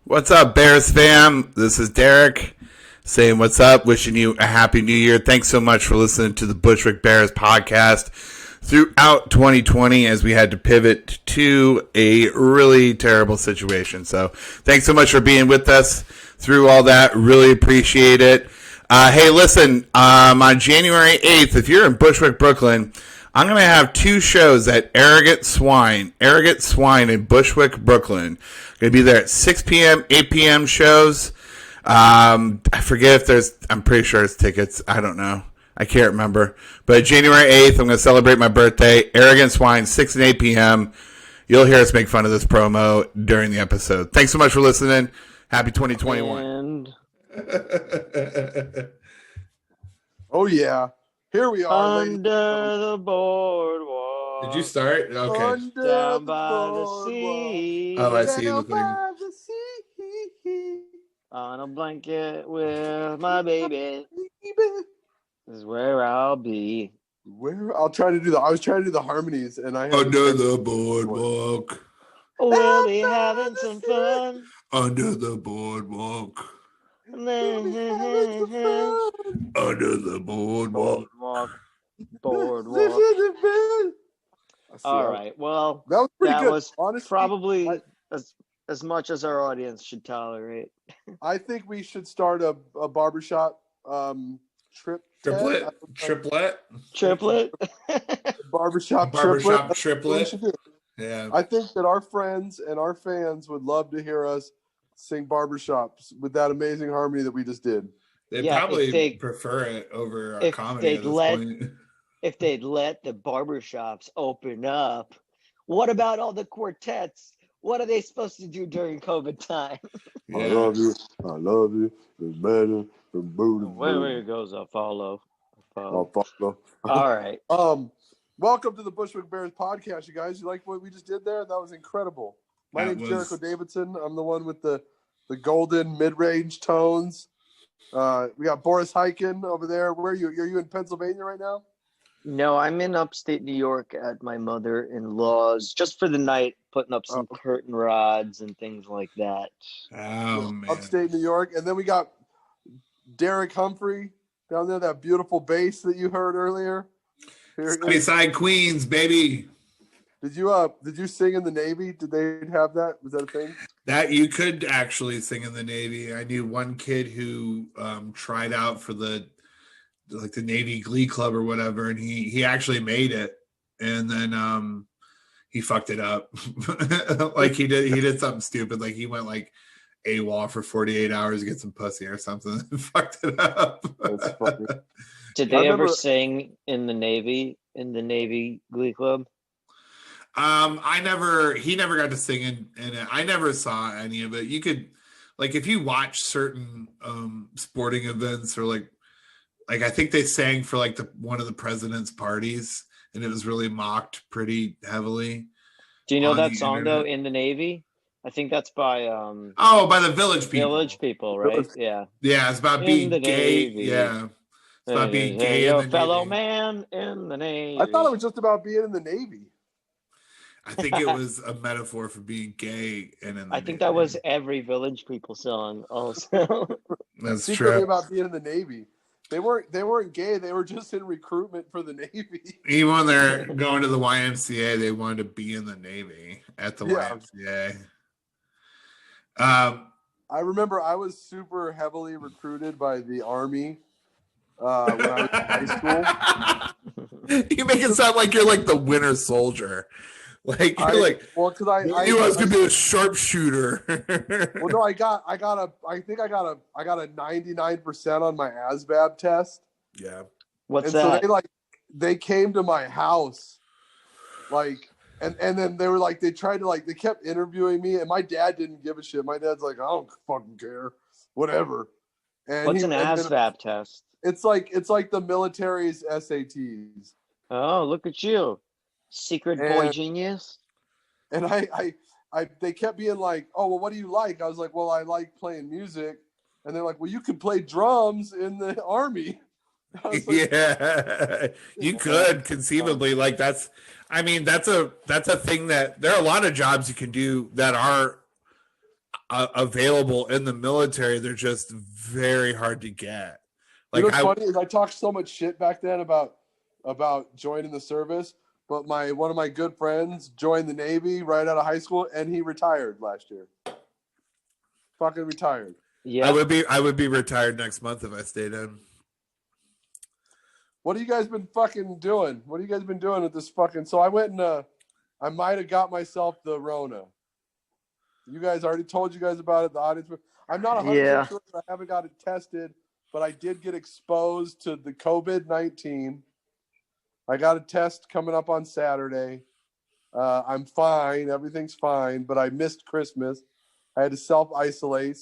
What's up, Bears fam? This is Derek saying what's up, wishing you a happy new year. Thanks so much for listening to the Bushwick Bears podcast throughout 2020 as we had to pivot to a really terrible situation. So thanks so much for being with us through all that. Really appreciate it. Hey, listen, on January 8th, if you're in Bushwick, Brooklyn, I'm going to have two shows at Arrogant Swine in Bushwick, Brooklyn. Going to be there at 6 p.m., 8 p.m. shows. I forget if I'm pretty sure it's tickets. I don't know. I can't remember. But January 8th, I'm going to celebrate my birthday. Arrogant Swine, 6 and 8 p.m. You'll hear us make fun of this promo during the episode. Thanks so much for listening. Happy 2021. Oh, yeah. Here we are. Under the boardwalk. Did you start? Okay. Down by the sea. Oh, I see the thing. On a blanket with my baby. This is where I'll be. I was trying to do the harmonies, and I Under the boardwalk. We'll be having some fun. Under the boardwalk. Under the boardwalk. Boardwalk. All right. Well, that was pretty good. Was honestly, probably as much as our audience should tolerate. I think we should start a barbershop triplet. Barbershop triplet. Yeah. I think that our friends and our fans would love to hear us sing barbershops with that amazing harmony that we just did. They'd probably prefer it over our comedy at this point. If they'd let the barbershops open up, what about all the quartets? What are they supposed to do during COVID time? Yeah. I love you. It's better than booty. Where it goes, I'll follow. I'll follow. All right. Welcome to the Bushwick Bears podcast, you guys. You like what we just did there? That was incredible. My name's Jericho Davidson. I'm the one with the golden mid-range tones. We got Boris hiking over there. Where are you? Are you in Pennsylvania right now? No, I'm in upstate New York at my mother-in-law's just for the night, putting up some curtain rods and things like that. Oh, man. Upstate New York. And then we got Derek Humphrey down there, that beautiful bass that you heard earlier. Sunnyside Queens, baby. Did you sing in the Navy? Did they have that? Was that a thing? That you could actually sing in the Navy. I knew one kid who tried out for the Navy Glee Club or whatever, and he actually made it, and then he fucked it up. Like he did something stupid. Like he went like AWOL for 48 hours to get some pussy or something and fucked it up. That's funny. Did they ever sing in the Navy Glee Club? He never got to sing in it. I never saw any of it. You could, like, if you watch certain sporting events or like I think they sang for like one of the president's parties, and it was really mocked pretty heavily. Do you know that song though, In the Navy? I think that's by by the Village People. Village People, right? Yeah. Yeah, it's about being gay. Navy. Yeah. It's about being gay. Your fellow man in the Navy. I thought it was just about being in the Navy. I think it was a metaphor for being gay and in the I think that was every Village People song also. That's secretly true. About being in the Navy. They weren't gay, they were just in recruitment for the Navy. Even when they're going to the YMCA, they wanted to be in the Navy at the YMCA. I remember I was super heavily recruited by the Army when I was in high school. You make it sound like you're like the Winter Soldier. Like you're you was gonna be a sharpshooter. Well, no, I got a 99% on my ASVAB test. Yeah. What's and that? So they came to my house, and then they were like, they tried to they kept interviewing me, and my dad didn't give a shit. My dad's like, I don't fucking care, whatever. And What's an ASVAB test? It's like the military's SATs. Oh, look at you. Secret boy genius. And they kept being like, oh, well, what do you like? I was like, well, I like playing music. And they're like, well, you can play drums in the Army. Like, yeah, you could conceivably that's a thing that there are a lot of jobs you can do that are available in the military. They're just very hard to get. Like, you know what's funny is I talked so much shit back then about joining the service, but one of my good friends joined the Navy right out of high school, and he retired last year. Fucking retired. Yeah, I would be retired next month if I stayed in. What have you guys been fucking doing? What have you guys been doing with this fucking? So I went and I might have got myself the Rona. You guys already told you guys about it. The audience. I'm not 100% sure if I haven't got it tested, but I did get exposed to the COVID-19. I got a test coming up on Saturday. I'm fine. Everything's fine, but I missed Christmas. I had to self-isolate.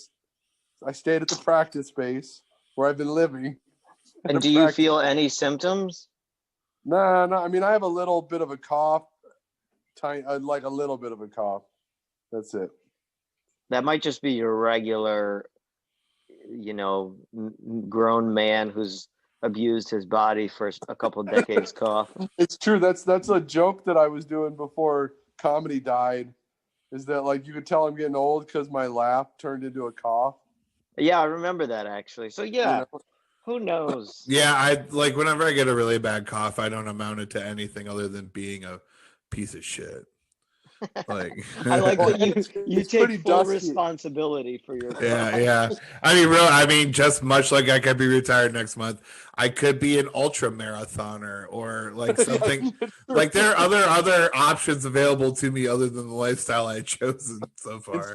I stayed at the practice space where I've been living. And do you feel any symptoms? No. I mean, I have a little bit of a cough, like a little bit of a cough. That's it. That might just be your regular, grown man who's abused his body for a couple of decades cough. It's true. That's a joke that I was doing before comedy died. Is that like you could tell I'm getting old because my laugh turned into a cough? Yeah, I remember that actually. So yeah. Who knows? Yeah, I like whenever I get a really bad cough, I don't amount it to anything other than being a piece of shit. Like I like that you take full responsibility for your cough. Yeah. I mean, just much like I could be retired next month, I could be an ultra marathoner or like something. Like there are other options available to me other than the lifestyle I've chosen so far.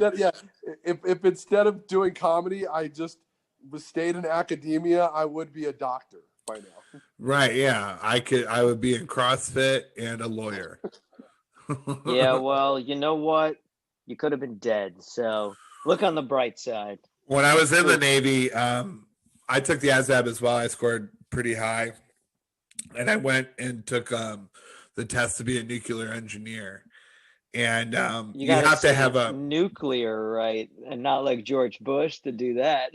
If instead of doing comedy, I just stayed in academia, I would be a doctor by now. Right, yeah. I would be in CrossFit and a lawyer. Yeah, well, you know what? You could have been dead. So look on the bright side. When I was in the Navy, I took the ASVAB as well. I scored pretty high. And I went and took the test to be a nuclear engineer. And you have to have a nuclear, right? And not like George Bush to do that.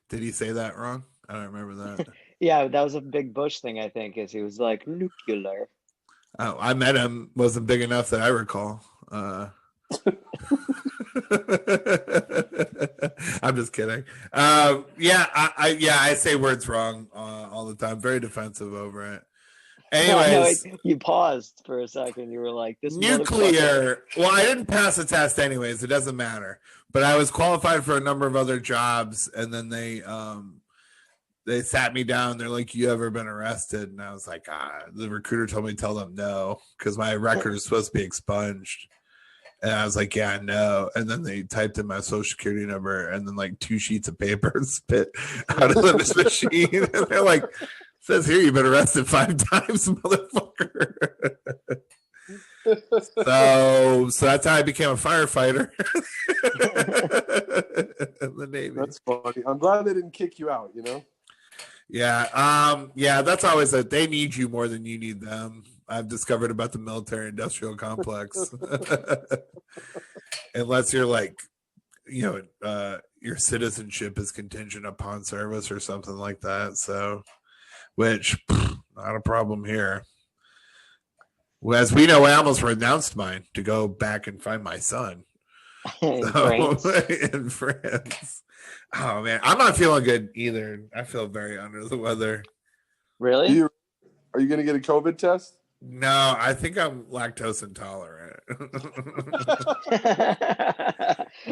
Did he say that wrong? I don't remember that. Yeah, that was a big Bush thing, I think, is he was like nuclear. Oh, I met him. Wasn't big enough that I recall. I'm just kidding. I say words wrong all the time. Very defensive over it. Anyways, you paused for a second. You were like, "This nuclear." Well, I didn't pass the test anyways. It doesn't matter. But I was qualified for a number of other jobs, and then they sat me down. They're like, "You ever been arrested?" And I was like, the recruiter told me to tell them no because my record is supposed to be expunged. And I was like, "Yeah, no." And then they typed in my social security number, and then like 2 sheets of paper spit out of this machine. And they're like, "Says here you've been arrested 5 times, motherfucker." So that's how I became a firefighter in the Navy. That's funny. I'm glad they didn't kick you out, Yeah, that's always it. They need you more than you need them. I've discovered about the military-industrial complex. Unless you're like, your citizenship is contingent upon service or something like that. So, which not a problem here. As we know, I almost renounced mine to go back and find my son in France. Oh man, I'm not feeling good either. I feel very under the weather. Really? Are you going to get a COVID test? No, I think I'm lactose intolerant.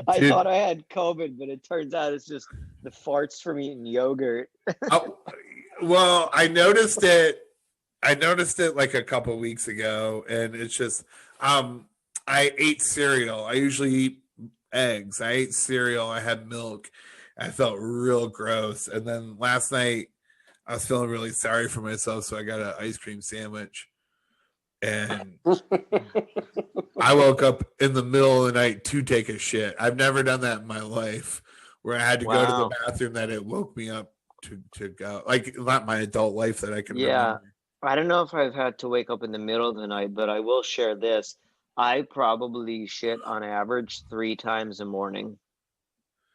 I thought I had COVID, but it turns out it's just the farts from eating yogurt. Well, I noticed it like a couple of weeks ago, and it's just I ate cereal. I usually eat eggs. I ate cereal. I had milk. I felt real gross. And then last night I was feeling really sorry for myself, so I got an ice cream sandwich. And I woke up in the middle of the night to take a shit. I've never done that in my life, where I had to go to the bathroom that it woke me up to go. Like, not my adult life that I can remember. I don't know if I've had to wake up in the middle of the night, but I will share this. I probably shit on average 3 times a morning.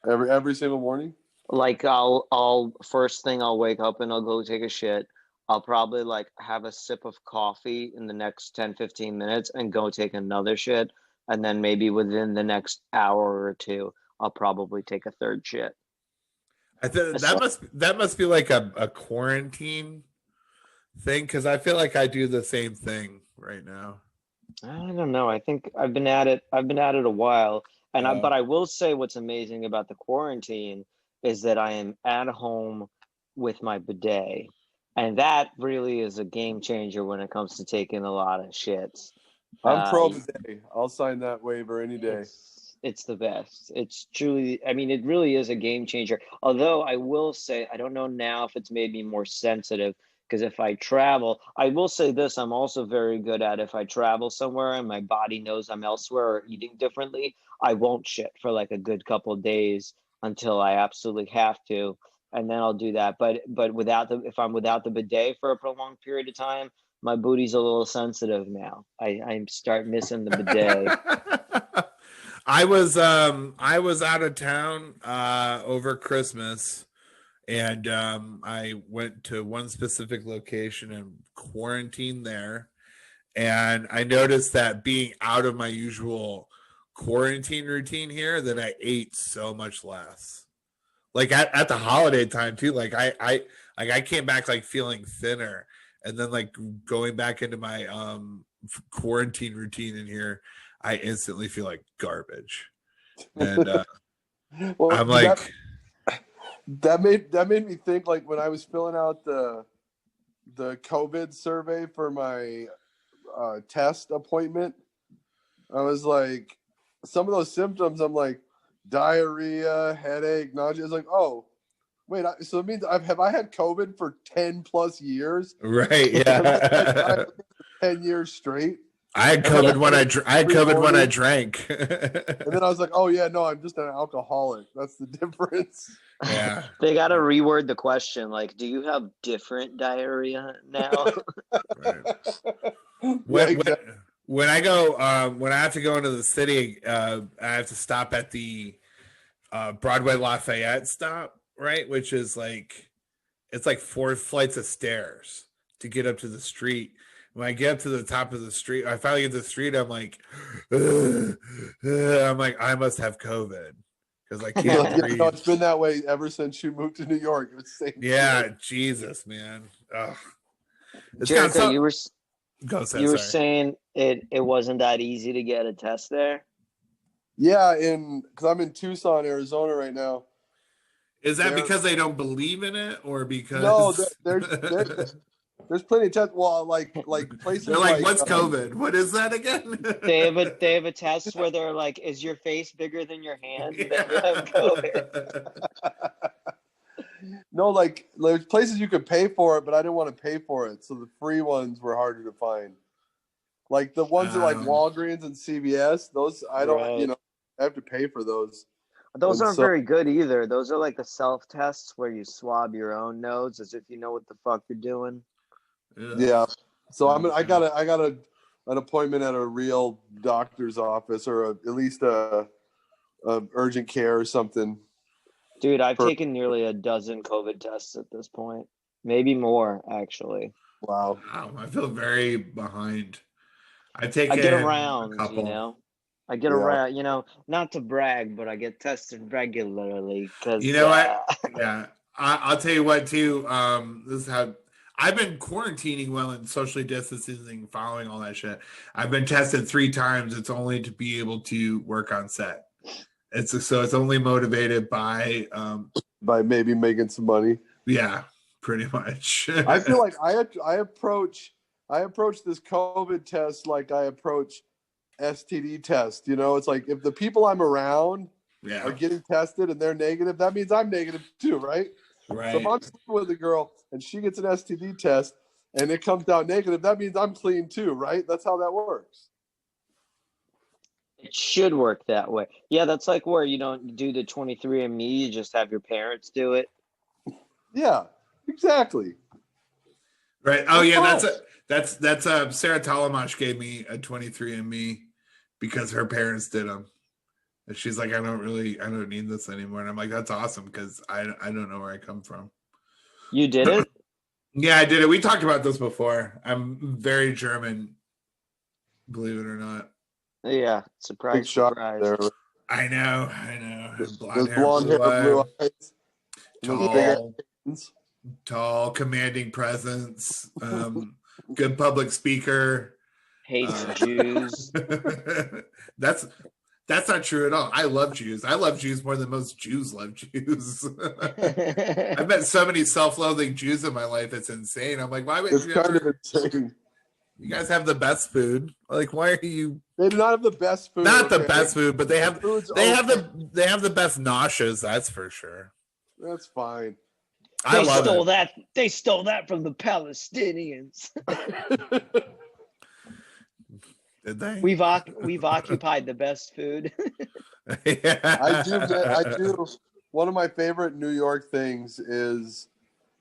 Every single morning? Like I'll first thing I'll wake up and I'll go take a shit. I'll probably like have a sip of coffee in the next 10, 15 minutes and go take another shit. and then maybe within the next hour or two, I'll probably take a third shit. That must be like a quarantine thing, because I feel like I do the same thing right now. I don't know. I think I've been at it. I've been at it a while, but I will say what's amazing about the quarantine is that I am at home with my bidet, and that really is a game changer when it comes to taking a lot of shits. I'm pro bidet. I'll sign that waiver any day. It's the best. It's truly, I mean, it really is a game changer. Although I will say, I don't know now if it's made me more sensitive, because if I travel, I will say this, I'm also very good at if I travel somewhere and my body knows I'm elsewhere or eating differently, I won't shit for like a good couple of days until I absolutely have to. And then I'll do that. But if I'm without the bidet for a prolonged period of time, my booty's a little sensitive now. I start missing the bidet. I was out of town over Christmas, and I went to one specific location and quarantined there. And I noticed that being out of my usual quarantine routine here, that I ate so much less. Like at the holiday time too. Like I came back like feeling thinner, and then like going back into my quarantine routine in here, I instantly feel like garbage. And well, I'm like, that made me think, like when I was filling out the COVID survey for my test appointment, I was like, some of those symptoms, I'm like diarrhea, headache, nausea. It's like, oh wait, so it means I had COVID for 10 plus years, right? Yeah. 10 years straight. I had COVID when I drank. And then I was like, oh yeah, no, I'm just an alcoholic. That's the difference. Yeah. They got to reword the question. Like, do you have different diarrhea now? Right. When I go, when I have to go into the city, I have to stop at the Broadway Lafayette stop, right? Which is like, it's like 4 flights of stairs to get up to the street. When I get up to the top of the street, I finally get to the street. I'm like, I must have COVID because I can't breathe. No, it's been that way ever since you moved to New York. It was the same thing. Jesus, man. Jericho, you were saying it wasn't that easy to get a test there. Yeah, because I'm in Tucson, Arizona right now. Is that because they don't believe in it, or because there's plenty of tests. Well, like places. They're like, what's COVID? What is that again? They have a test where they're like, is your face bigger than your hand? Then you have COVID. No, like there's places you could pay for it, but I didn't want to pay for it, so the free ones were harder to find. Like the ones that like Walgreens and CVS, those I don't, right. I have to pay for those. Those aren't very good either. Those are like the self tests where you swab your own nose as if you know what the fuck you're doing. Yeah. So I got an appointment at a real doctor's office, or at least a urgent care or something. Dude, I've taken nearly a dozen COVID tests at this point. Maybe more, actually. Wow. I feel very behind. I get around, I get around, not to brag, but I get tested regularly. Cause, I'll tell you what, too. This is how I've been quarantining well and socially distancing, following all that shit. I've been tested 3 times. It's only to be able to work on set. It's only motivated by maybe making some money. Yeah, pretty much. I feel like I approach this COVID test like I approach STD test. It's like if the people I'm around are getting tested and they're negative, that means I'm negative too, right? Right. So if I'm sleeping with a girl and she gets an STD test and it comes out negative, that means I'm clean too, right? That's how that works. It should work that way. Yeah, that's like where you don't do the 23andMe, you just have your parents do it. Yeah, exactly. Right. Oh, yeah, that's Sarah Talamash gave me a 23andMe because her parents did them. And she's like, I don't need this anymore. And I'm like, that's awesome because I don't know where I come from. You did it? Yeah, I did it. We talked about this before. I'm very German, believe it or not. Yeah, Big surprise, shot surprise. there. I know. Those blonde hair, blue eyes, and those big hands. Tall, commanding presence, good public speaker. Hates Jews. That's not true at all. I love Jews. I love Jews more than most Jews love Jews. I've met so many self-loathing Jews in my life. It's insane. I'm like, why would It's you kind of insane. You guys have the best food. Like, why are you? They do not have the best food. Not the best food, but they have the best nauseas. That's for sure. That's fine. They stole that from the Palestinians. Did they? We've occupied the best food. Yeah. I do. One of my favorite New York things is,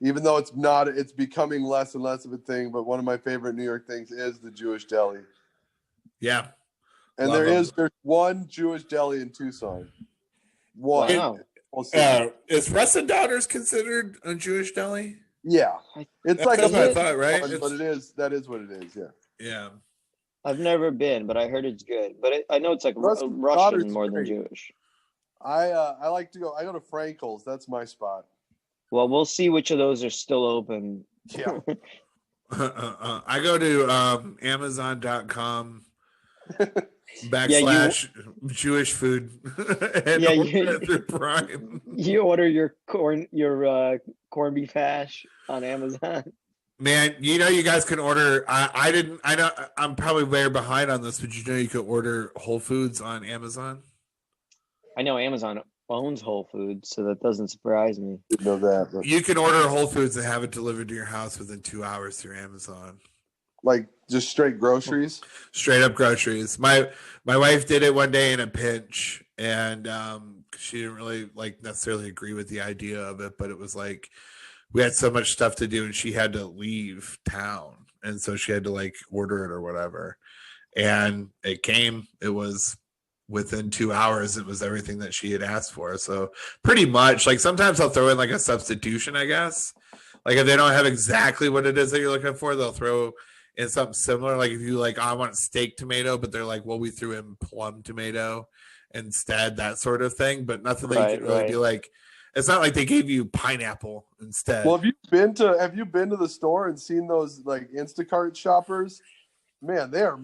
even though it's becoming less and less of a thing, but one of my favorite New York things is the Jewish deli. Yeah. And there's one Jewish deli in Tucson. One. Wow. Is Rustin Daughters considered a Jewish deli? Yeah. It's like what I thought, right? But that is what it is, yeah. Yeah. I've never been, but I heard it's good. But I know it's like Russian more than Jewish. I like to go. I go to Frankel's. That's my spot. Well, we'll see which of those are still open. Yeah. I go to Amazon.com / Jewish food. And order it through Prime. You order your corned beef hash on Amazon. Man, you guys can order. I know I'm probably way behind on this, but you could order Whole Foods on Amazon. I know Amazon owns Whole Foods, so that doesn't surprise me. Didn't know that. But... You can order Whole Foods and have it delivered to your house within 2 hours through Amazon. Like just straight groceries? Straight up groceries. My wife did it one day in a pinch, and she didn't really necessarily agree with the idea of it, but it was like we had so much stuff to do and she had to leave town, and so she had to order it or whatever, and it came. It was within 2 hours. It was everything that she had asked for. So pretty much, sometimes I'll throw in a substitution, I guess. If they don't have exactly what it is that you're looking for, they'll throw in something similar. If you I want steak tomato, but they're well, we threw in plum tomato instead, that sort of thing. But nothing that you can really be it's not like they gave you pineapple instead. Well, have you been to the store and seen those Instacart shoppers? Man, they're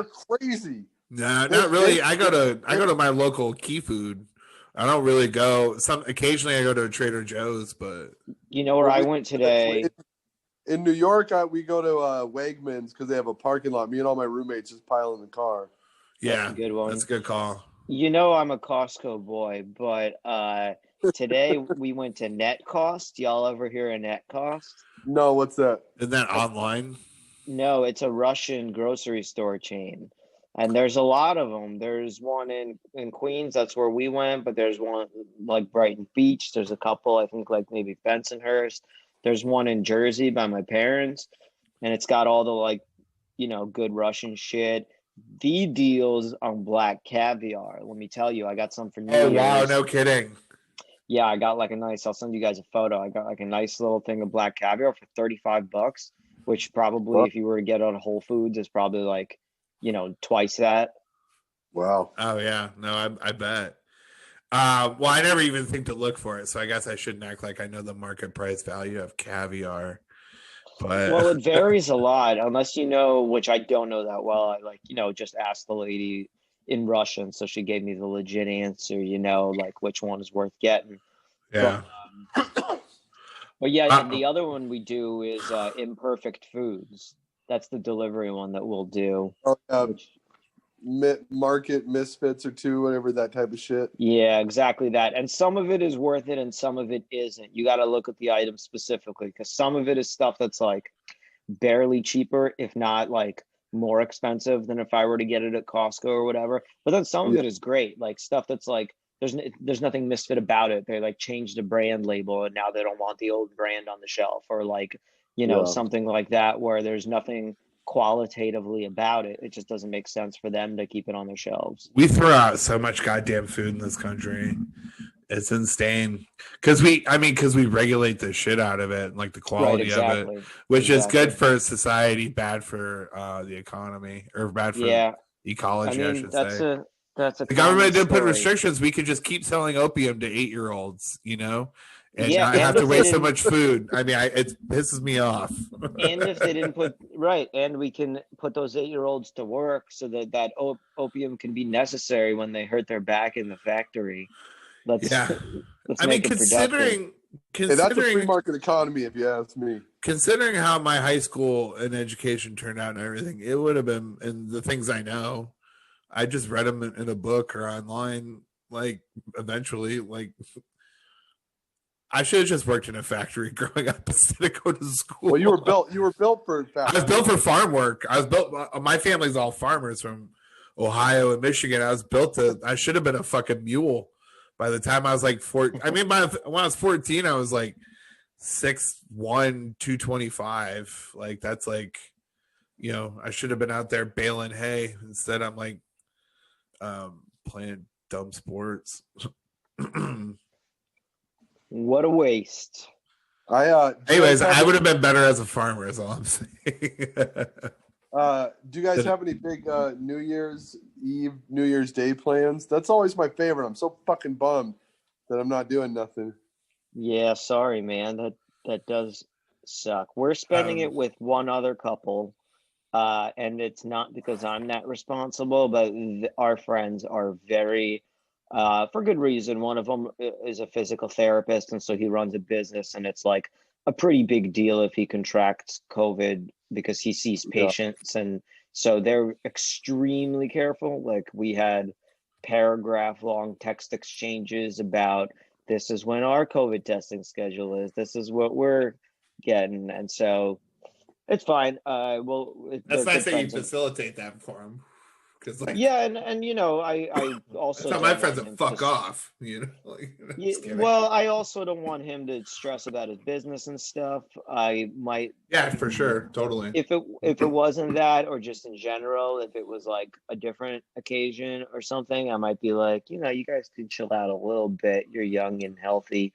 crazy. No, not really. I go to my local Key Food. I don't really go. Occasionally I go to Trader Joe's, but where I went today. In New York, we go to Wegmans because they have a parking lot. Me and all my roommates just pile in the car. Yeah, that's a good one. That's a good call. I'm a Costco boy, but today we went to Net Cost. Y'all ever hear of Net Cost? No, what's that? Isn't that online? No, it's a Russian grocery store chain. And there's a lot of them. There's one in Queens. That's where we went. But there's one Brighton Beach. There's a couple, I think, maybe Bensonhurst. There's one in Jersey by my parents. And it's got all the, good Russian shit. The deals on black caviar. Let me tell you, I got some for New Year's. Oh, wow. No kidding. Yeah, I got I'll send you guys a photo. I got a nice little thing of black caviar for $35, which probably, if you were to get it on Whole Foods, is probably twice that. Wow. Oh yeah. No, I bet. Well, I never even think to look for it, so I guess I shouldn't act like I know the market price value of caviar. But well, it varies a lot, unless which I don't know that well. I just asked the lady in Russian, so she gave me the legit answer. Which one is worth getting. Yeah. But yeah, the other one we do is Imperfect Foods. That's the delivery one that we'll do. Oh, Market Misfits or two, whatever, that type of shit. Yeah, exactly that. And some of it is worth it and some of it isn't. You got to look at the item specifically, because some of it is stuff that's barely cheaper, if not more expensive than if I were to get it at Costco or whatever. But then some of it is great, stuff that's there's nothing misfit about it. They changed the brand label and now they don't want the old brand on the shelf, or something like that, where there's nothing qualitatively about it. It just doesn't make sense for them to keep it on their shelves. We throw out so much goddamn food in this country. It's insane. Because we regulate the shit out of it, and the quality of it, which is good for society, bad for the economy, or bad for Ecology, I should that's say. a The common government didn't put story. restrictions. We could just keep selling opium to 8-year-olds, and Yeah, not and have to if they waste so didn't, much food. I mean, it pisses me off. and if they didn't put right, and we can put those 8-year-olds to work so that opium can be necessary when they hurt their back in the factory. Let's Yeah. let's I mean, make it productive. Hey, that's a free market economy, if you ask me. Considering how my high school and education turned out and everything, it would have been, and the things I know, I just read them in a book or online. Like eventually, like I should have just worked in a factory growing up instead of going to school. Well, you were built for I was built for farm work. I was built. My family's all farmers from Ohio and Michigan. I should have been a fucking mule by the time I was like 14. I mean, when I was 14, I was like 6'1", 225. Like that's like, I should have been out there baling hay. Instead, I'm like playing dumb sports. What a waste. Anyways, I would have been better as a farmer, is all I'm saying. Do you guys have any big New Year's Eve, New Year's Day plans? That's always my favorite. I'm so fucking bummed that I'm not doing nothing. Yeah, sorry, man. That does suck. We're spending it with one other couple, and it's not because I'm not responsible, but our friends are very, for good reason. One of them is a physical therapist, and so he runs a business, and it's like a pretty big deal if he contracts COVID because he sees patients, and so they're extremely careful. Like we had paragraph-long text exchanges about this is when our COVID testing schedule is. This is what we're getting, and so it's fine. That's nice that you facilitate that for him. Like, yeah, and I also tell my friends to fuck off. Well, I also don't want him to stress about his business and stuff. I might. Yeah, for sure, totally. If it wasn't that, or just in general, if it was like a different occasion or something, I might be like, you guys can chill out a little bit. You're young and healthy.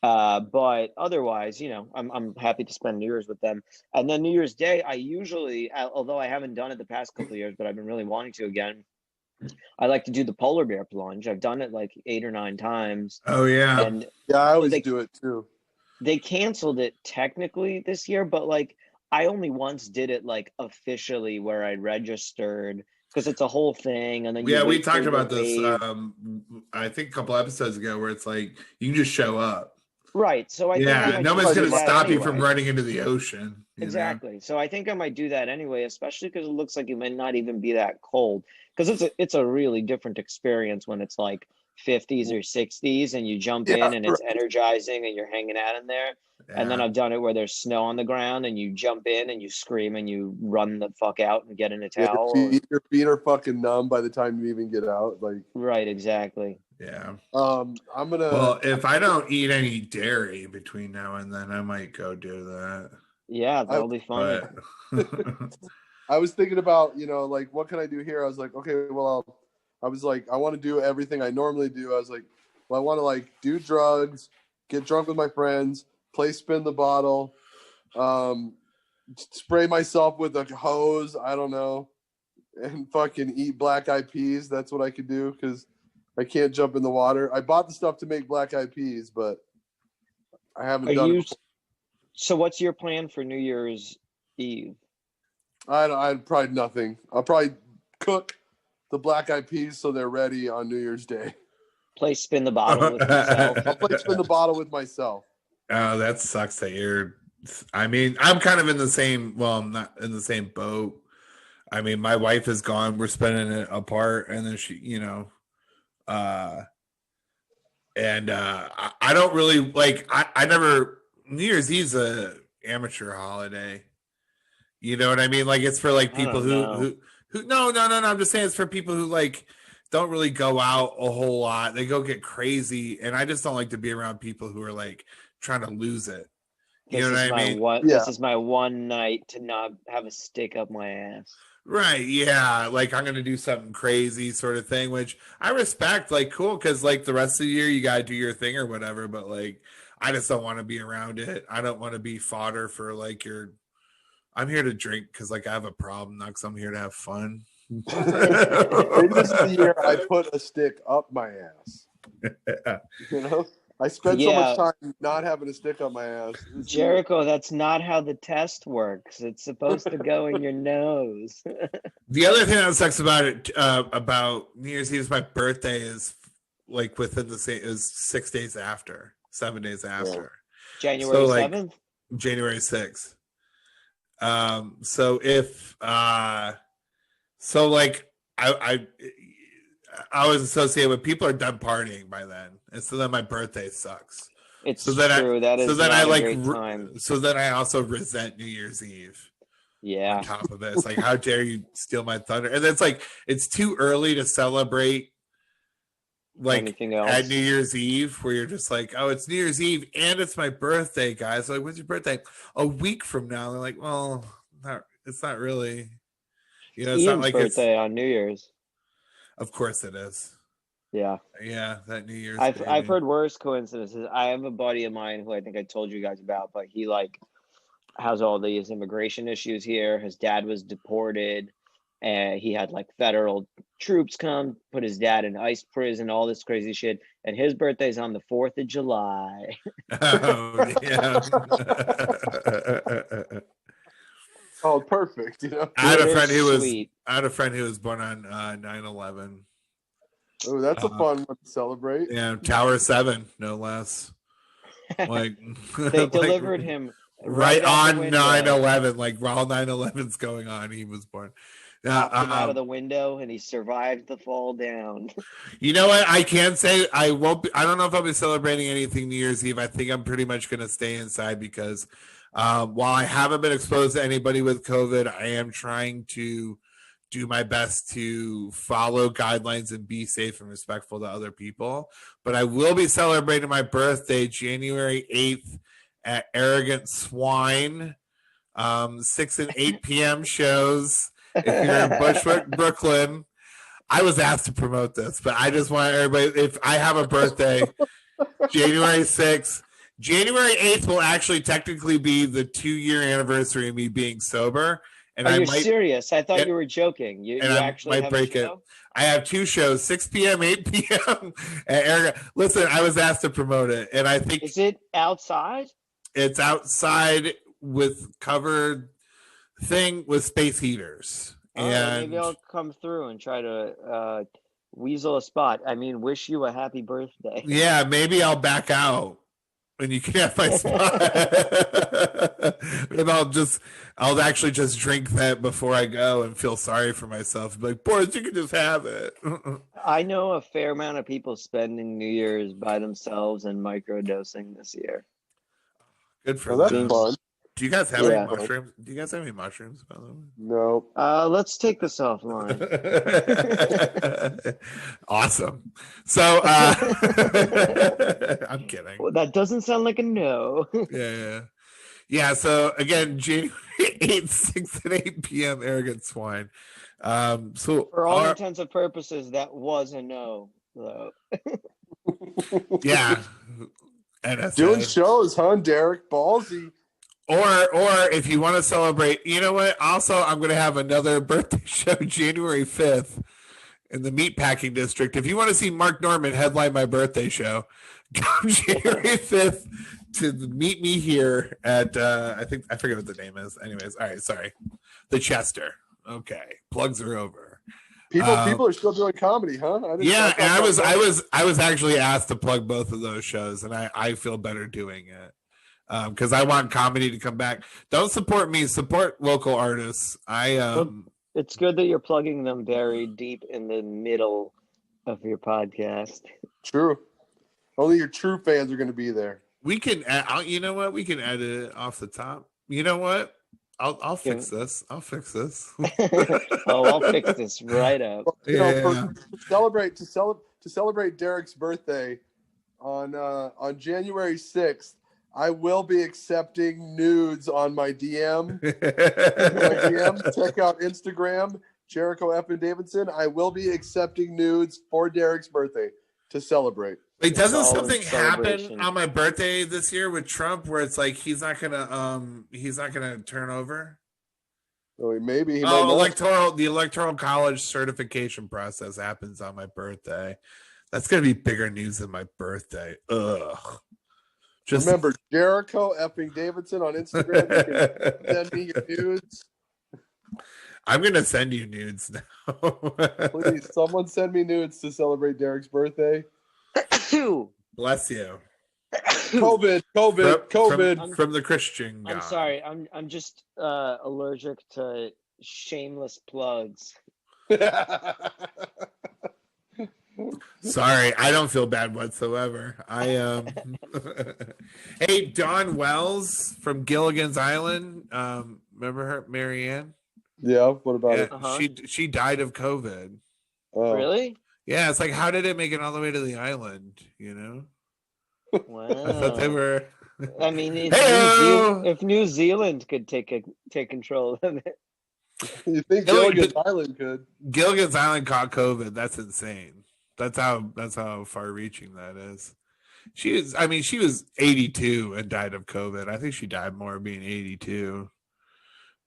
But otherwise, I'm happy to spend New Year's with them. And then New Year's Day, I usually, although I haven't done it the past couple of years, but I've been really wanting to again. I like to do the polar bear plunge. I've done it like 8 or 9 times. Oh yeah. And yeah, I always do it too. They canceled it technically this year, but like I only once did it like officially where I registered because it's a whole thing. And then we talked about this I think a couple episodes ago where it's like you can just show up. Right. So I think nobody's going to stop you from running into the ocean. Exactly. So I think I might do that anyway, especially because it looks like it might not even be that cold. Because it's a really different experience when it's like 50s or 60s and you jump in and it's energizing and you're hanging out in there. Yeah. And then I've done it where there's snow on the ground and you jump in and you scream and you run the fuck out and get in a towel. Your feet are fucking numb by the time you even get out. Like right, exactly. Yeah. I'm gonna. Well, if I don't eat any dairy between now and then, I might go do that. Yeah, that'll be fun. I was thinking about, like, what can I do here? I was like, okay, well, I want to do everything I normally do. I was like, well, I want to like do drugs, get drunk with my friends, play spin the bottle, spray myself with a hose. I don't know, and fucking eat black eyed peas. That's what I could do because I can't jump in the water. I bought the stuff to make black eyed peas, but I haven't done it. So what's your plan for New Year's Eve? I'd probably nothing. I'll probably cook the black eyed peas so they're ready on New Year's Day. Play spin the bottle with yourself. I'll play spin the bottle with myself. Oh, that sucks that you're. I mean, I'm kind of in the same. Well, I'm not in the same boat. I mean, my wife is gone. We're spending it apart, and then she, I don't really like. I never. New Year's Eve's a amateur holiday. You know what I mean? Like it's for like people who no. I'm just saying it's for people who like don't really go out a whole lot. They go get crazy, and I just don't like to be around people who are like trying to lose it. You know what I mean? This is my one night to not have a stick up my ass. Right, yeah. Like I'm gonna do something crazy sort of thing, which I respect, like cool, because like the rest of the year you gotta do your thing or whatever, but like I just don't want to be around it. I don't want to be fodder for like I'm here to drink because like I have a problem, not because I'm here to have fun. Maybe this is the year I put a stick up my ass. You know, I spent so much time not having a stick up my ass. Jericho, that's not how the test works. It's supposed to go in your nose. The other thing that sucks about New Year's Eve is my birthday is like within the same is 7 days after. January 7th? January 6th. So if so like I was associated with people are done partying by then, and so then my birthday sucks. It's so true. That is not a great time. So then I also resent New Year's Eve. Yeah. On top of it, it's like, how dare you steal my thunder? And it's like it's too early to celebrate like anything else at New Year's Eve, where you're just like, oh, it's New Year's Eve and it's my birthday, guys. Like, when's your birthday? A week from now. They're like, well, it's not really. You know, it's Ian's not like birthday on New Year's. Of course it is. Yeah. Yeah, that New Year's. I've heard worse coincidences. I have a buddy of mine who I think I told you guys about, but he like has all these immigration issues here. His dad was deported, and he had like federal troops come, put his dad in ICE prison, all this crazy shit. And his birthday's on the 4th of July. Oh, yeah. Oh, perfect. You know, I had a friend who was born on 9/11. Oh, that's a fun one to celebrate. Yeah, Tower 7, no less. Like they delivered him right on 9/11, like while 9/11's going on, he was born. Popped him out of the window, and he survived the fall down. You know what? I can say I won't. I don't know if I'll be celebrating anything New Year's Eve. I think I'm pretty much going to stay inside because while I haven't been exposed to anybody with COVID, I am trying to do my best to follow guidelines and be safe and respectful to other people. But I will be celebrating my birthday January 8th at Arrogant Swine, 6 and 8 p.m. shows. If you're in Bushwick, Brooklyn. I was asked to promote this, but I just want everybody, if I have a birthday, January 6th, January 8th will actually technically be the 2-year anniversary of me being sober. And Are you serious? I thought you were joking. You actually might break it. I have 2 shows, 6 p.m., 8 p.m. at Arrogant. Listen, I was asked to promote it, and I think is it outside? It's outside with covered thing with space heaters. And maybe I'll come through and try to weasel a spot. I mean, wish you a happy birthday. Yeah, maybe I'll back out and you can have my spot. Maybe I'll actually just drink that before I go and feel sorry for myself. Be like, Boris, you can just have it. I know a fair amount of people spending New Year's by themselves and microdosing this year. Good for them. That's fun. Do you guys have any mushrooms? Do you guys have any mushrooms, by the way? No. Let's take this offline. Awesome. So I'm kidding. Well, that doesn't sound like a no. Yeah. So again, January 8th, 6 and 8 p.m. Arrogant Swine. So for all intents and purposes, that was a no, though. Yeah. NSA. Doing shows, huh, Derek? Ballsy. Or if you want to celebrate, you know what? Also, I'm going to have another birthday show January 5th in the Meatpacking District. If you want to see Mark Norman headline my birthday show, come January 5th to meet me here at, I forget what the name is. Anyways, all right, sorry. The Chester. Okay, plugs are over. People are still doing comedy, huh? Yeah, and I was actually asked to plug both of those shows, and I feel better doing it. Because I want comedy to come back. Don't support me, support local artists. It's good that you're plugging them very deep in the middle of your podcast. True. Only your true fans are going to be there. We can, you know what? We can edit it off the top. You know what? I'll fix this. I'll fix this. I'll fix this right up. Well, to celebrate Derek's birthday on January 6th. I will be accepting nudes on my DM. Check out Instagram, Jericho F and Davidson. I will be accepting nudes for Derek's birthday to celebrate. Wait, doesn't something happen on my birthday this year with Trump where it's like he's not gonna turn over? Maybe he might not. The electoral college certification process happens on my birthday. That's gonna be bigger news than my birthday. Ugh. Remember Jericho effing Davidson on Instagram. You can send me your nudes. I'm gonna send you nudes now. Please, someone send me nudes to celebrate Derek's birthday. Bless you. COVID. From the Christian God. I'm sorry. I'm just allergic to shameless plugs. Sorry, I don't feel bad whatsoever. Hey, Dawn Wells from Gilligan's Island. Remember her, Marianne? Yeah. What about it? Uh-huh. She died of COVID. Really? Yeah, it's like, how did it make it all the way to the island? You know? Wow. I thought they were. I mean, if New Zealand could take control of it. You think Gilligan's Island could? Gilligan's Island caught COVID. That's insane. That's how far-reaching that is. She was 82 and died of COVID. I think she died more being 82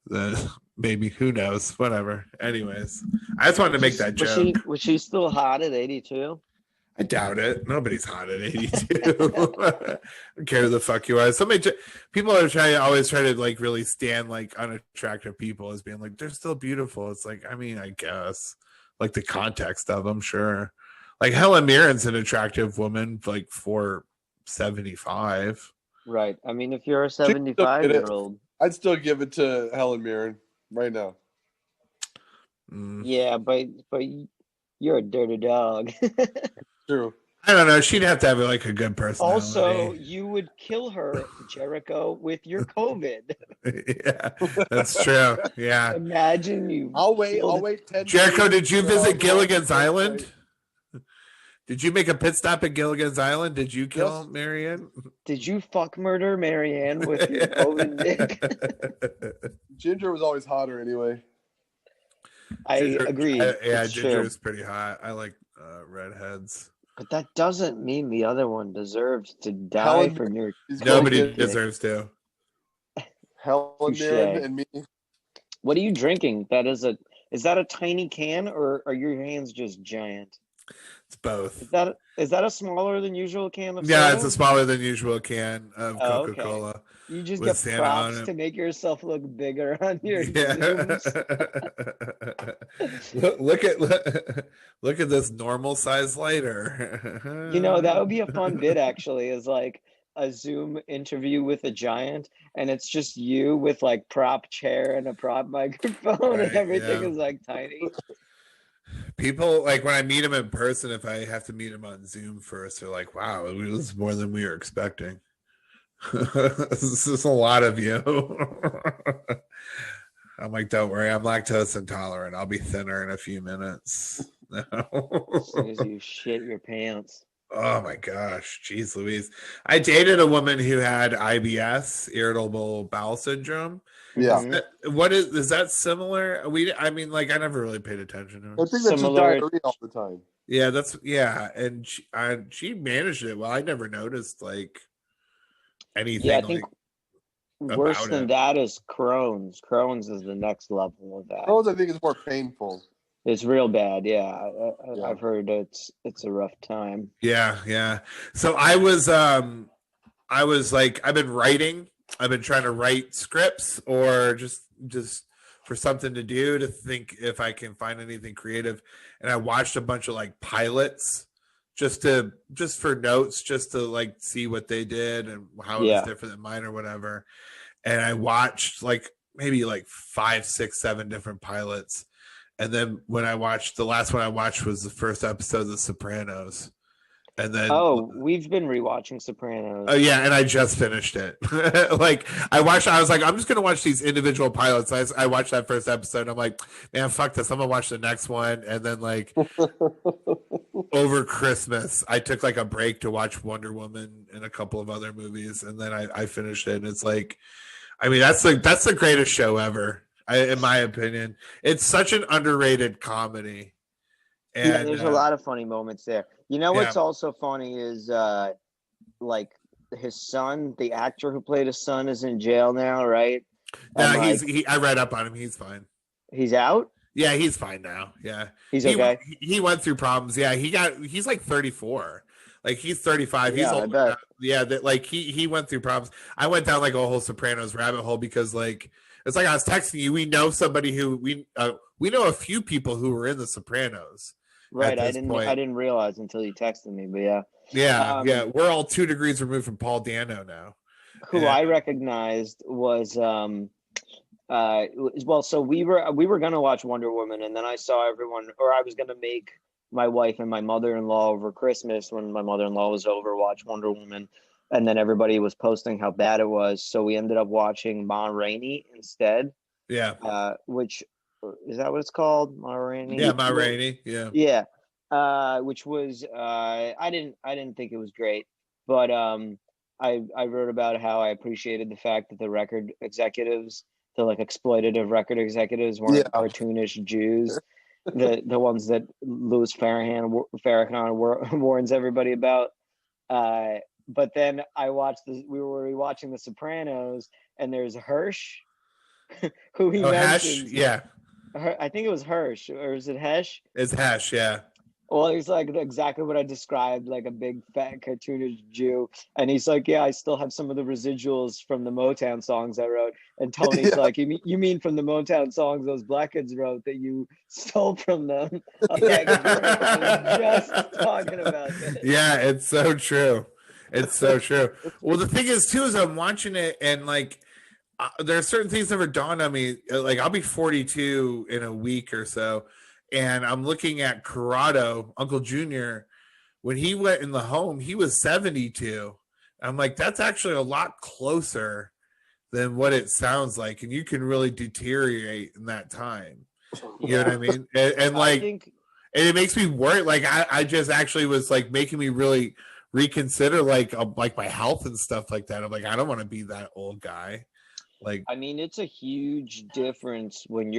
than maybe, who knows, whatever. Anyways, I just wanted to make that joke. Was she still hot at 82? I doubt it. Nobody's hot at 82. I don't care who the fuck you are. People are always try to like really stand like unattractive people as being like, they're still beautiful. It's like, I mean, I guess like the context of them, sure. Like Helen Mirren's an attractive woman, like 475. Right. I mean, if you're a 75-year-old, I'd still give it to Helen Mirren right now. Yeah, but you're a dirty dog. True. I don't know. She'd have to have like a good personality. Also, you would kill her, Jericho, with your COVID. Yeah, that's true. Yeah. Imagine you. I'll wait 10 Jericho, days. did you visit Gilligan's Island? Did you make a pit stop at Gilligan's Island? Did you kill Marianne? Did you fuck murder Marianne with your COVID dick? Ginger was always hotter anyway. I agree. Ginger is pretty hot. I like redheads. But that doesn't mean the other one deserves to die from your. Nobody deserves to. Helen Mirren and me. What are you drinking? Is that a tiny can, or are your hands just giant? It's both. Is that a smaller than usual can of soda? Yeah, it's a smaller than usual can of Coca-Cola. Okay. You just get Santa props to make yourself look bigger on your look at this normal size lighter. You know, that would be a fun bit actually, is like a Zoom interview with a giant, and it's just you with like prop chair and a prop microphone, and everything is like tiny. People, like when I meet them in person, if I have to meet them on Zoom first, they're like, wow, it was more than we were expecting. This is a lot of you. I'm like, don't worry, I'm lactose intolerant. I'll be thinner in a few minutes. As soon as you shit your pants. Oh my gosh, geez Louise. I dated a woman who had IBS, irritable bowel syndrome. Yeah. Is that similar? I never really paid attention to it. I think that's just diarrhea all the time. Yeah, and she managed it well. I never noticed like anything. Yeah, I think worse than that is Crohn's. Crohn's is the next level of that. Crohn's, I think, is more painful. It's real bad. Yeah. I've heard it's a rough time. Yeah. So I was like, I've been writing. I've been trying to write scripts or just for something to do, to think if I can find anything creative. And I watched a bunch of like pilots just for notes, just to like see what they did and how it was different than mine or whatever. And I watched like maybe like 5, 6, 7 different pilots. And then when I watched, the last one I watched was the first episode of The Sopranos. And then we've been rewatching Sopranos. Oh yeah, and I just finished it. Like I was like, I'm just gonna watch these individual pilots. I watched that first episode. And I'm like, man, fuck this. I'm gonna watch the next one. And then like over Christmas, I took like a break to watch Wonder Woman and a couple of other movies, and then I finished it. And it's like, I mean, that's the greatest show ever, in my opinion. It's such an underrated comedy. And there's a lot of funny moments there. You know what's also funny is like his son, the actor who played his son, is in jail now, right? No, And I read up on him. He's fine. he's out. Yeah, he's fine now. Yeah, He's okay. He went through problems. Yeah, he's like 34. Like he's 35. He's Yeah, I older bet. now. Yeah, that like he went through problems. I went down like a whole Sopranos rabbit hole because like it's like I was texting you. We know somebody who we know a few people who were in the Sopranos. Right. At I this point. didn't realize until you texted me, but yeah. Yeah. We're all 2 degrees removed from Paul Dano now. Who I recognized was well, so we were gonna watch Wonder Woman, and then I saw everyone, or I was gonna make my wife and my mother-in-law over Christmas when my mother-in-law was over watch Wonder Woman, and then everybody was posting how bad it was, so we ended up watching Ma Rainey instead. Yeah. Which is that what it's called? Ma Rainey? Yeah, Ma Rainey. Yeah. Yeah. Which was I didn't think it was great, but I wrote about how I appreciated the fact that the record executives, the like exploitative record executives, weren't cartoonish Jews, the ones that Louis Farrakhan warns everybody about. But then we were rewatching The Sopranos, and there's Hirsch, who he mentions. Hesh? Yeah. I think it was Hirsch, or is it Hesh? It's Hesh, yeah. Well, he's like exactly what I described, like a big fat cartoonish Jew. And he's like, yeah, I still have some of the residuals from the Motown songs I wrote. And Tony's like, you mean from the Motown songs those black kids wrote that you stole from them? I'm like, just talking about that. Yeah, it's so true. It's so true. Well, the thing is, too, is I'm watching it and like, there are certain things that never dawned on me. Like, I'll be 42 in a week or so. And I'm looking at Corrado, Uncle Junior. When he went in the home, he was 72. I'm like, that's actually a lot closer than what it sounds like. And you can really deteriorate in that time. You know what I mean? And like, and it makes me worry. Like, I just actually was like making me really reconsider like my health and stuff like that. I'm like, I don't want to be that old guy. Like, I mean, it's a huge difference when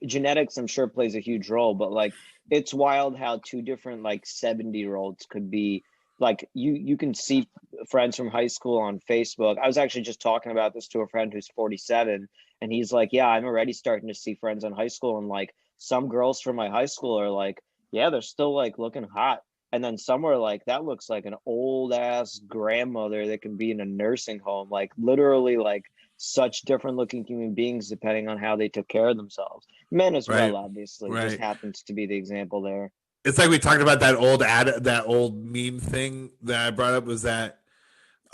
genetics, I'm sure, plays a huge role, but like, it's wild how 2 different like 70-year-olds could be like, you can see friends from high school on Facebook. I was actually just talking about this to a friend who's 47, and he's like, yeah, I'm already starting to see friends in high school, and like some girls from my high school are like, yeah, they're still like looking hot. And then some are like, that looks like an old ass grandmother that can be in a nursing home, like literally like such different looking human beings depending on how they took care of themselves. Men as well, obviously. Just happens to be the example there. It's like we talked about that old meme thing that I brought up, was that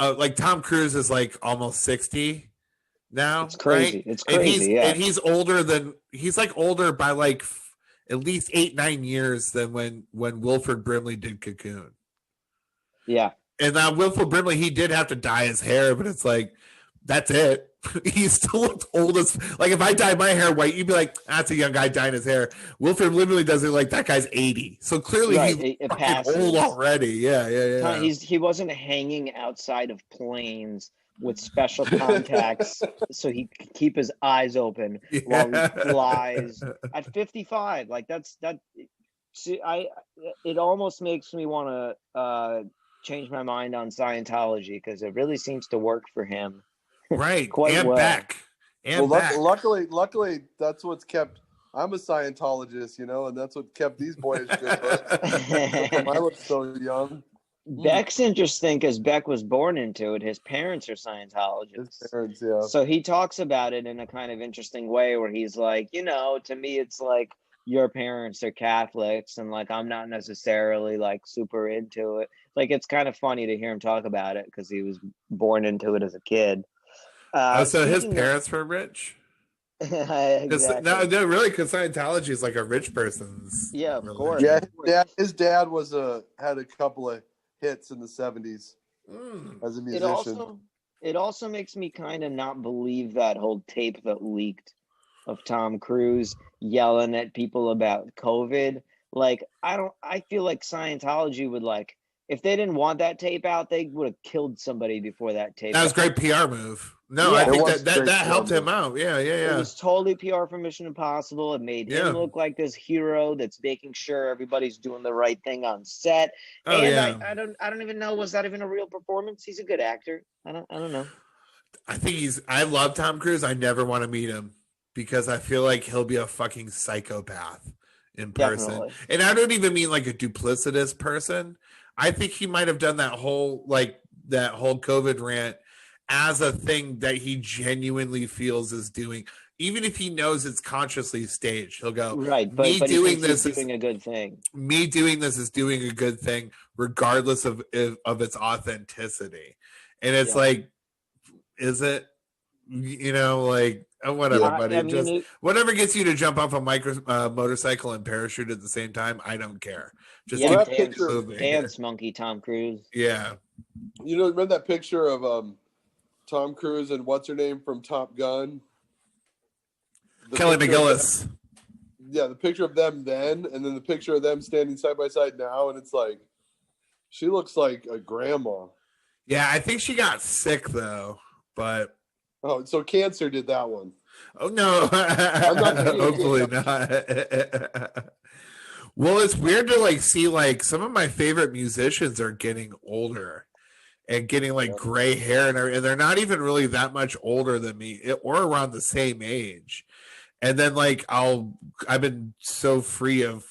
like Tom Cruise is like almost 60 now. It's crazy. Right? It's crazy. And he's older by like at least 8-9 years than when Wilford Brimley did Cocoon. Yeah. And now Wilford Brimley, he did have to dye his hair, but it's like, that's it. He still looks old as like, if I dyed my hair white, you'd be like, that's a young guy dyeing his hair. Wilford literally does it like that guy's 80. So clearly he's old already. Yeah. He wasn't hanging outside of planes with special contacts so he could keep his eyes open while he flies at 55. Like it almost makes me want to change my mind on Scientology, because it really seems to work for him. Right. Quite and well. Back. And back. Luckily, that's what's kept. I'm a Scientologist, and that's what kept these boys good. I look so young. Beck's interesting because Beck was born into it. His parents are Scientologists. His parents, yeah. So he talks about it in a kind of interesting way where he's like, to me, it's like your parents are Catholics, and like I'm not necessarily like super into it. Like, it's kind of funny to hear him talk about it because he was born into it as a kid. So his parents were rich? Exactly. No, really, because Scientology is like a rich person's. Yeah, of course. Yeah, his dad had a couple of hits in the 70s as a musician. It also makes me kind of not believe that whole tape that leaked of Tom Cruise yelling at people about COVID. Like, I feel like Scientology would like, if they didn't want that tape out, they would have killed somebody before that tape. That was a great PR move. No, yeah, I think that helped him out. Yeah. It was totally PR for Mission Impossible. It made him look like this hero that's making sure everybody's doing the right thing on set. I don't even know, was that even a real performance? He's a good actor. I don't know. I love Tom Cruise. I never want to meet him because I feel like he'll be a fucking psychopath in person. Definitely. And I don't even mean like a duplicitous person. I think he might have done that whole COVID rant as a thing that he genuinely feels is doing. Even if he knows it's consciously staged, he'll go, right. But he doing thinks this he's doing a good thing. Me doing this is doing a good thing, regardless of its authenticity. And it's like, is it? You know, like whatever, buddy. I mean, whatever gets you to jump off a motorcycle and parachute at the same time, I don't care. Just dance monkey Tom Cruise. Yeah. You know, remember that picture of Tom Cruise and what's her name from Top Gun? Kelly McGillis. The picture of them then, and then the picture of them standing side by side now, and it's like, she looks like a grandma. Yeah, I think she got sick though, but. Oh, so cancer did that one. Oh no! Hopefully not. Well, it's weird to like see like some of my favorite musicians are getting older and getting like gray hair and they're not even really that much older than me or around the same age. And then like I've been so free of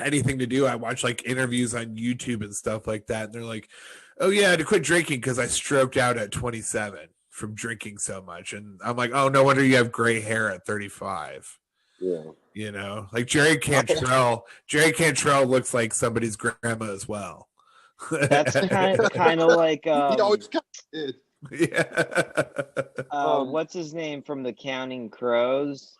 anything to do. I watch like interviews on YouTube and stuff like that, and they're like, "Oh yeah, I had to quit drinking because I stroked out at 27 from drinking so much." And I'm like, "Oh, no wonder you have gray hair at 35." Yeah, you know, like Jerry Cantrell. Jerry Cantrell looks like somebody's grandma as well. That's kind of like he always did. Yeah. What's his name from the Counting Crows?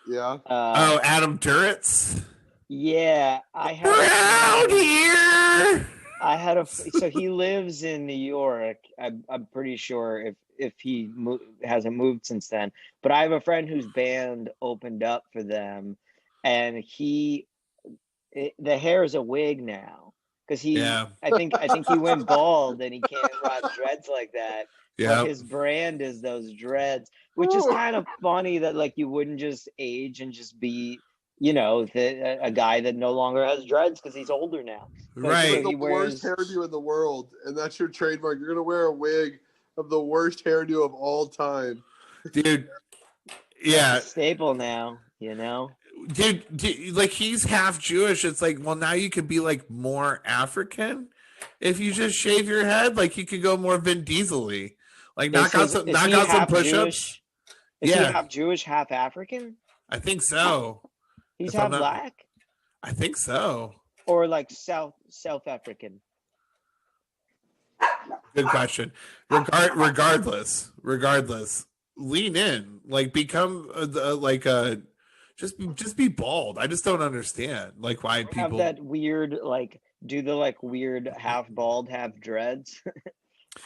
Yeah. Adam Duritz. Yeah, I had around here. I had so he lives in New York. I'm pretty sure if he hasn't moved since then. But I have a friend whose band opened up for them, and the hair is a wig now because I think he went bald and he can't rock dreads like that. Yeah, his brand is those dreads, which is kind of funny that like you wouldn't just age and just be, you know, a guy that no longer has dreads because he's older now. Right. The worst hairdo in the world, and that's your trademark. You're gonna wear a wig of the worst hairdo of all time, dude. Yeah, it's a staple now. You know, dude, like he's half Jewish. It's like, well, now you could be like more African if you just shave your head. Like you could go more Vin Diesel-y. Like knock out some push-ups. Is he half Jewish, half African? I think so. He's half black? I think so. Or like South African? Good question. Regardless, lean in. Like become just be bald. I just don't understand like why people have that weird like do the like weird half bald, half dreads.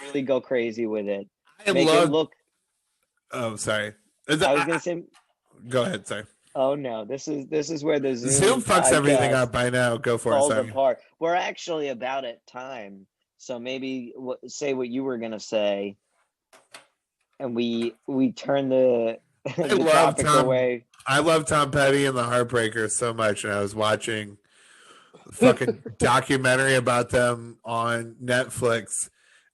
Really go crazy with it. Oh, sorry. I was gonna say. Go ahead. Sorry. Oh no! This is where the Zoom fucks everything up by now. Go for it. Sorry. Apart. We're actually about at time, so maybe say what you were gonna say, and we turn the topic away. I love Tom Petty and the Heartbreakers so much, and I was watching a fucking documentary about them on Netflix.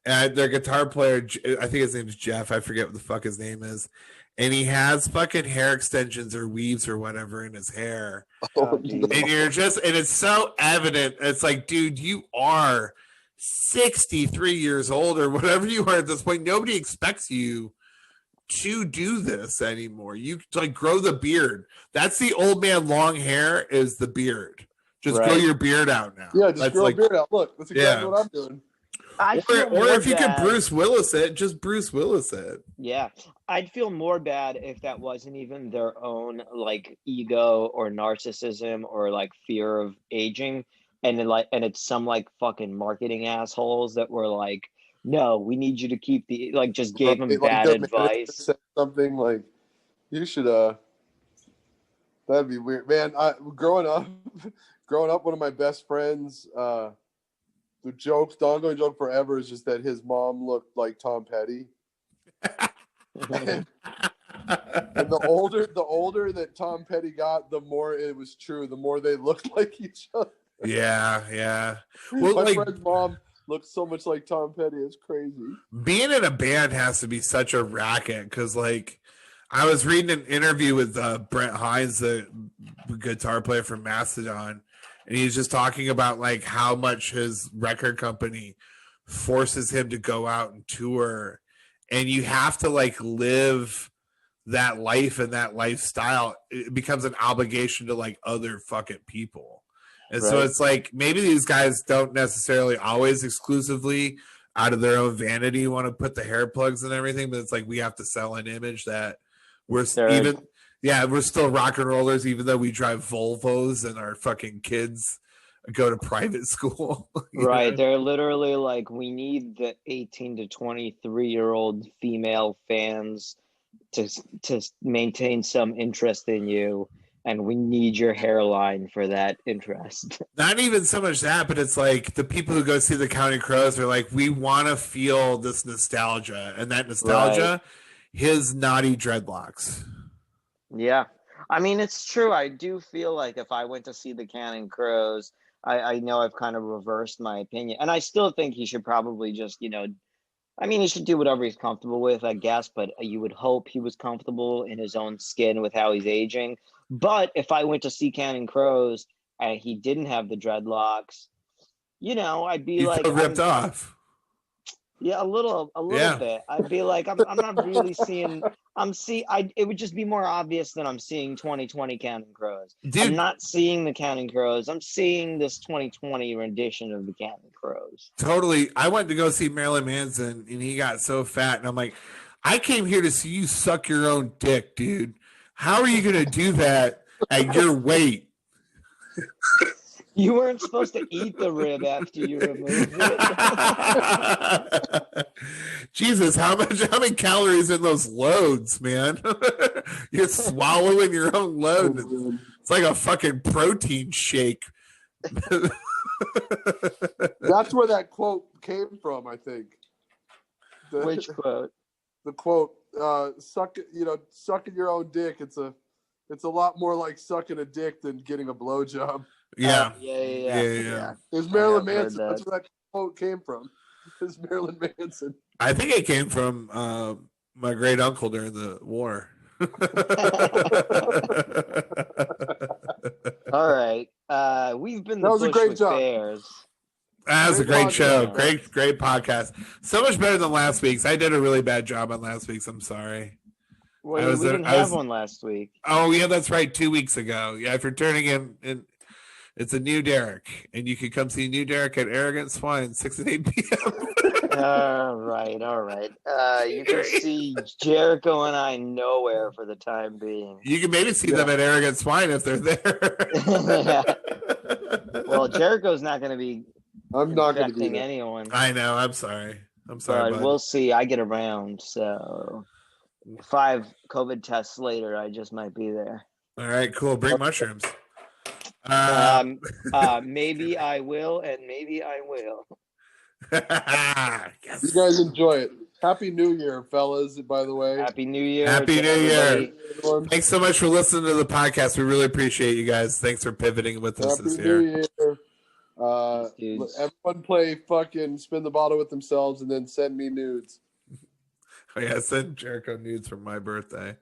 And their guitar player, I think his name is Jeff. I forget what the fuck his name is. And he has fucking hair extensions or weaves or whatever in his hair. And it's so evident. It's like, dude, you are 63 years old or whatever you are at this point. Nobody expects you to do this anymore. You like grow the beard. That's the old man long hair is the beard. Just grow your beard out now. Yeah, just grow a beard out. Look, that's exactly what I'm doing. Or if you could Bruce Willis it, just Bruce Willis it. Yeah. I'd feel more bad if that wasn't even their own like ego or narcissism or like fear of aging. And it's some like fucking marketing assholes that were like, no, we need you to keep just gave them bad advice. Said something like, you should, that'd be weird. Man, growing up, one of my best friends, the ongoing joke forever is just that his mom looked like Tom Petty. and the older that Tom Petty got, the more it was true. The more they looked like each other. Yeah. Well, my friend's mom looks so much like Tom Petty. It's crazy. Being in a band has to be such a racket because, like, I was reading an interview with Brent Hines, the guitar player from Mastodon, and he's just talking about like how much his record company forces him to go out and tour, and you have to like live that life and that lifestyle. It becomes an obligation to like other fucking people. And so it's like maybe these guys don't necessarily always exclusively out of their own vanity want to put the hair plugs and everything, but it's like we have to sell an image that we're we're still rock and rollers, even though we drive Volvos and our fucking kids go to private school. Right. Know? They're literally like, we need the 18 to 23-year-old female fans to maintain some interest in you. And we need your hairline for that interest. Not even so much that, but it's like the people who go see the Counting Crows are like, we want to feel this nostalgia. And that nostalgia, his naughty dreadlocks. Yeah. I mean, it's true. I do feel like if I went to see the Counting Crows, I know I've kind of reversed my opinion. And I still think he should probably just, he should do whatever he's comfortable with, I guess. But you would hope he was comfortable in his own skin with how he's aging. But if I went to see Counting Crows and he didn't have the dreadlocks, I'd be like ripped off. Yeah, a little bit. I'd be like, I'm not really seeing. It would just be more obvious that I'm seeing 2020 Counting Crows. Dude, I'm not seeing the Counting Crows. I'm seeing this 2020 rendition of the Counting Crows. Totally. I went to go see Marilyn Manson, and he got so fat, and I'm like, I came here to see you suck your own dick, dude. How are you going to do that at your weight? You weren't supposed to eat the rib after you removed it. Jesus, how many calories in those loads, man? You're swallowing your own load. It's like a fucking protein shake. That's where that quote came from, I think. Which quote? The quote, sucking your own dick. It's a lot more like sucking a dick than getting a blowjob. Yeah. Yeah. There's Marilyn Manson. That's where that quote came from. There's Marilyn Manson. I think it came from my great uncle during the war. All right. We've been that was a great job. Bears. That was a great show. Great podcast. So much better than last week's. I did a really bad job on last week's. I'm sorry. Well, we didn't have one last week. Oh, yeah, that's right. 2 weeks ago. Yeah, if you're turning in, it's a new Derek. And you can come see new Derek at Arrogant Swine, 6 and 8 p.m. All right. You can see Jericho and I nowhere for the time being. You can maybe see them at Arrogant Swine if they're there. Well, Jericho's not going to be I'm not going to be anyone. I know. I'm sorry. But we'll see. I get around, so 5 COVID tests later, I just might be there. All right, cool. Bring mushrooms. Maybe I will, and maybe I will. Yes. You guys enjoy it. Happy New Year, fellas, by the way. Happy New Year. Happy New Year. Thanks so much for listening to the podcast. We really appreciate you guys. Thanks for pivoting with us this year. Happy New Year. Everyone play fucking spin the bottle with themselves and then send me nudes. Oh yeah, send Jericho nudes for my birthday.